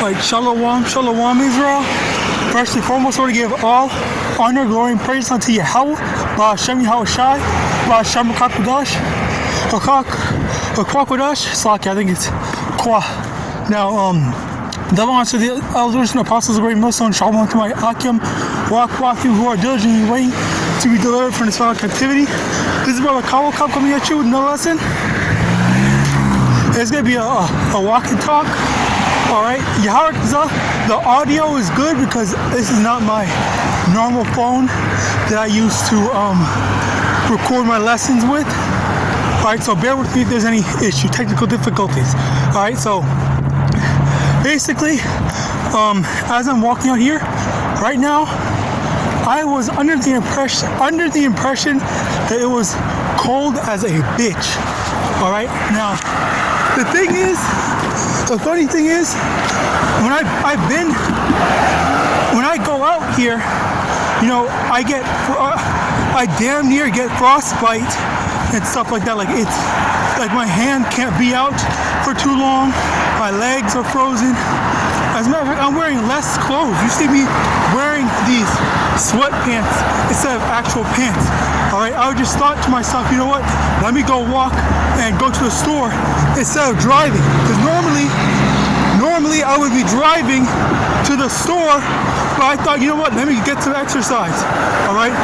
Right, Shalom, Israel. First and foremost, I want to give all honor, glory, and praise unto Yahawah, YAHAWASHI, I think it's Kwa. Now, double honor to the elders and apostles of the great millstone. Shalom to my HAITIANS, walk you who are diligently waiting to be delivered from this foul captivity. This is Brother Kawa coming at you with no lesson. It's going to be a walk and talk. Alright, Yahawadah, the audio is good because this is not my normal phone that I use to record my lessons with. Alright, so bear with me if there's any issue, technical difficulties. Alright, so basically, as I'm walking out here, right now, I was under the impression that it was cold as a bitch. Alright, now, the funny thing is, when I go out here, you know, I damn near get frostbite and stuff like that. Like it's like my hand can't be out for too long. My legs are frozen. As a matter of fact, I'm wearing less clothes. You see me wearing these sweatpants instead of actual pants. All right, I just thought to myself, you know what? Let me go walk and go to the store instead of driving. Because normally I would be driving to the store, but I thought, you know what? Let me get some exercise. All right.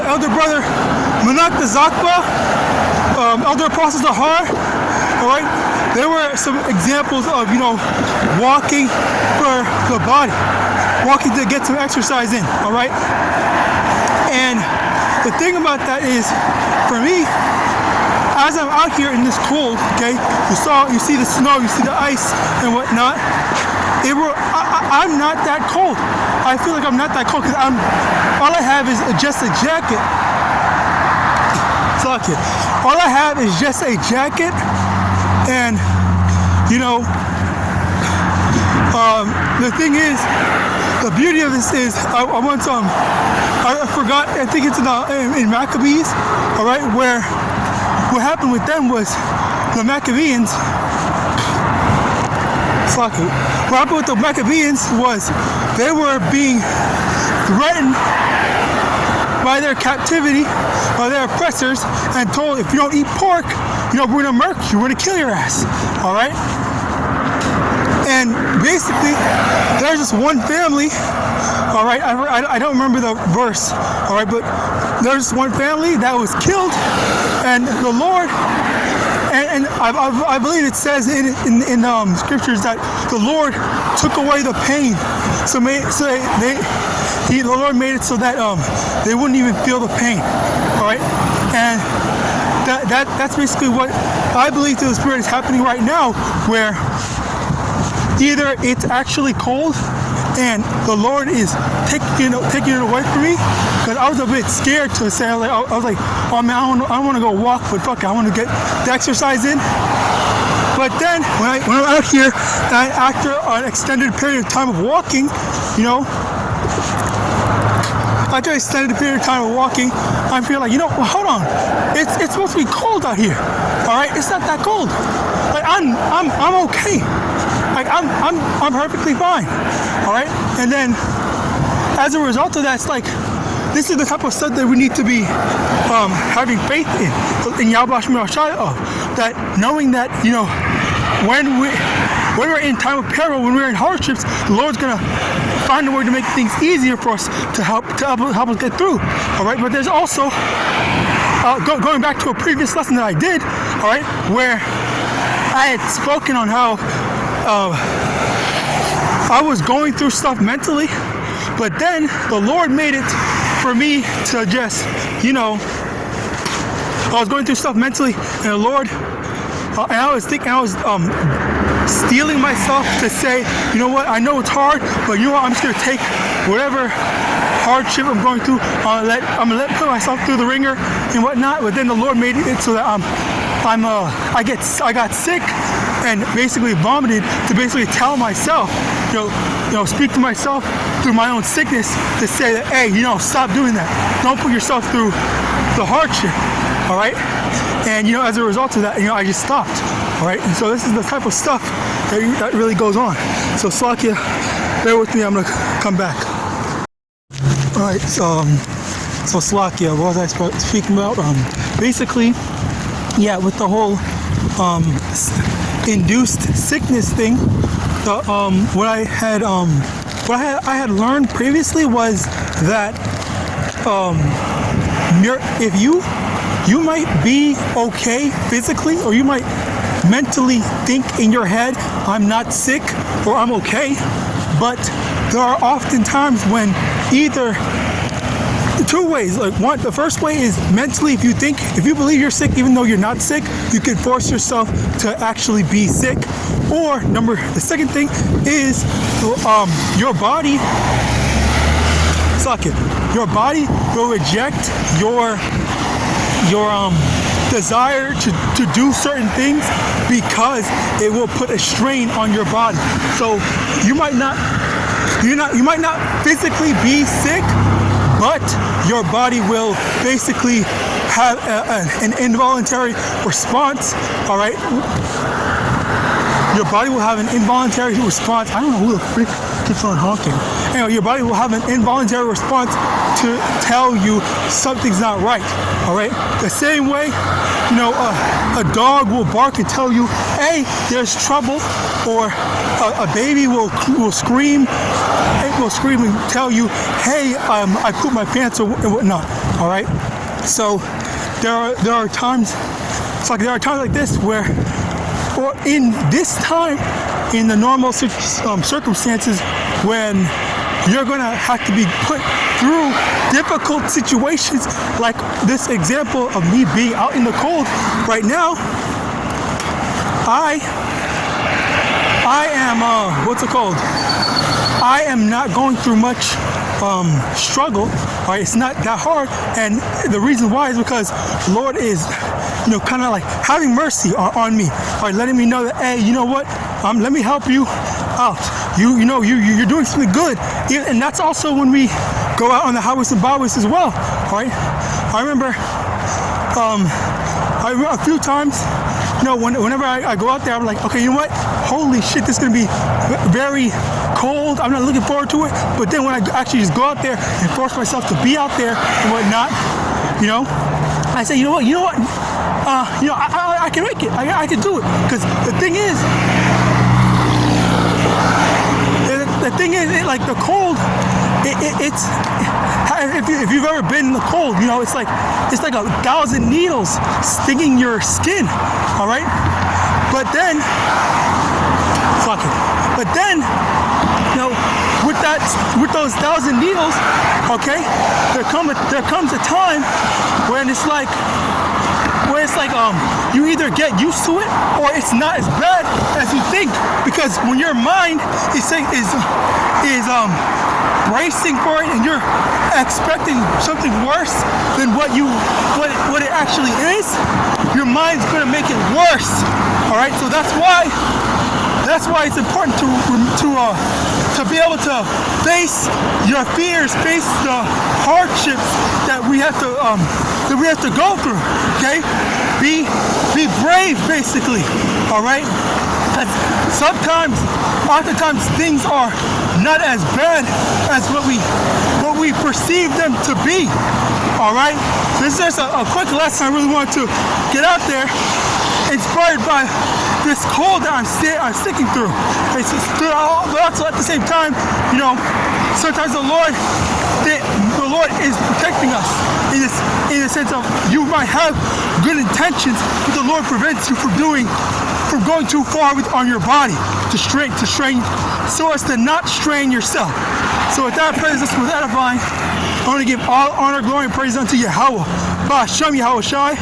Elder brother MANASSEH, elder apostles of Har. All right. There were some examples of, you know, walking for the body, walking to get some exercise in, all right? And the thing about that is, for me, as I'm out here in this cold, okay, you see the snow, you see the ice and whatnot, I'm not that cold. I feel like I'm not that cold because all I have is just a jacket. Suck it. All I have is just a jacket. And, you know, the thing is, the beauty of this is, I forgot, I think it's in Maccabees, all right, where what happened with them was the Maccabeans, what happened with the Maccabeans was they were being threatened by their captivity, by their oppressors, and told, if you don't eat pork, you know, we're gonna murk you, we're gonna kill your ass, all right? And basically, there's this one family, all right, I don't remember the verse, all right, but there's this one family that was killed, and the Lord, and I believe it says in scriptures that the Lord took away the pain, the Lord made it so that they wouldn't even feel the pain, all right? And that's basically what I believe through the Spirit is happening right now, where either it's actually cold and the Lord is taking it away from me, because I was a bit scared to say, I was like, oh man, I don't want to go walk, but fuck it, I want to get the exercise in. But then when I'm out here, and after an extended period of time of walking, you know, after an extended period of time of walking, I feel like, you know, well, hold on, it's supposed to be cold out here, all right? It's not that cold. Like I'm okay. Like I'm perfectly fine, all right? And then as a result of that, it's like, this is the type of stuff that we need to be having faith in YAHAWASHI, that knowing that, you know, when we're in time of peril, when we're in hardships, the Lord's gonna find a way to make things easier for us to help us get through. All right, but there's also going back to a previous lesson that I did, all right, where I had spoken on how I was going through stuff mentally, but then the Lord made it for me to just, you know, I was going through stuff mentally, and the Lord, and I was steeling myself to say, you know what, I know it's hard, but you know what, I'm just gonna take whatever hardship I'm going through, I'm gonna put myself through the ringer and whatnot. But then the Lord made it so that I got sick and basically vomited to basically tell myself, you know, speak to myself through my own sickness to say that, hey, you know, stop doing that. Don't put yourself through the hardship, all right? And, you know, as a result of that, you know, I just stopped. All right, and so this is the type of stuff that really goes on. So Slakia, bear with me, I'm gonna come back. All right, so Slakia, what was I speaking about? Basically, yeah, with the whole induced sickness thing, what I had learned previously was that if you might be okay physically, or you might mentally think in your head, I'm not sick or I'm okay, but there are often times when either two ways. Like the first way is mentally, if you believe you're sick even though you're not sick, you can force yourself to actually be sick. Or the second thing is your body will reject your desire to do certain things because it will put a strain on your body. So you might not physically be sick, but your body will basically have an involuntary response. All right, your body will have an involuntary response. I don't know who the freak keeps on honking. Anyway, your body will have an involuntary response to tell you something's not right. All right, the same way, a dog will bark and tell you, hey, there's trouble, or a baby will scream. It will scream and tell you, hey, I pooped my pants or whatnot. All right, so there are times like this where, or in this time, in the normal circumstances, when you're gonna have to be put through difficult situations, like this example of me being out in the cold right now. I am I am not going through much struggle. All right, it's not that hard, and the reason why is because the Lord is, kind of like having mercy on me. All right, letting me know that, hey, you know what? Let me help you out. You're doing something good, and that's also when we go out on the highways and byways as well. All right, I remember a few times, whenever I go out there, I'm like, okay, you know what? Holy shit, this is gonna be very cold. I'm not looking forward to it. But then when I actually just go out there and force myself to be out there and whatnot, I say, you know what? I can make it. I can do it. Because the thing is, like the cold, it's if you've ever been in the cold, it's like 1,000 needles stinging your skin. All right, but then, with those 1,000 needles, okay, there comes a time when it's like you either get used to it or it's not as bad as you think, because when your mind is bracing for it and you're expecting something worse than what it actually is, your mind's gonna make it worse. All right, so that's why it's important to be able to face your fears, face the hardships that we have to go through. Okay, be brave, basically. All right, oftentimes things are not as bad as what we perceive them to be. All right, so this is just a quick lesson I really want to get out there, inspired by this cold that I'm sticking through. But also at the same time, sometimes the Lord is protecting us in the sense of, you might have good intentions, but the Lord prevents you from going too far on your body to strain, so as to not strain yourself. So with that, praise us, with that divine, I want to give all honor, glory, and praise unto Yahawah. Ba'ashem Yahawashi,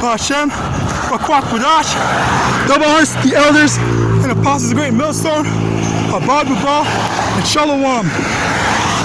Ba'ashem Bakwak Badash, double honors to the elders and apostles of the great millstone, Abad Babal, and Shalom.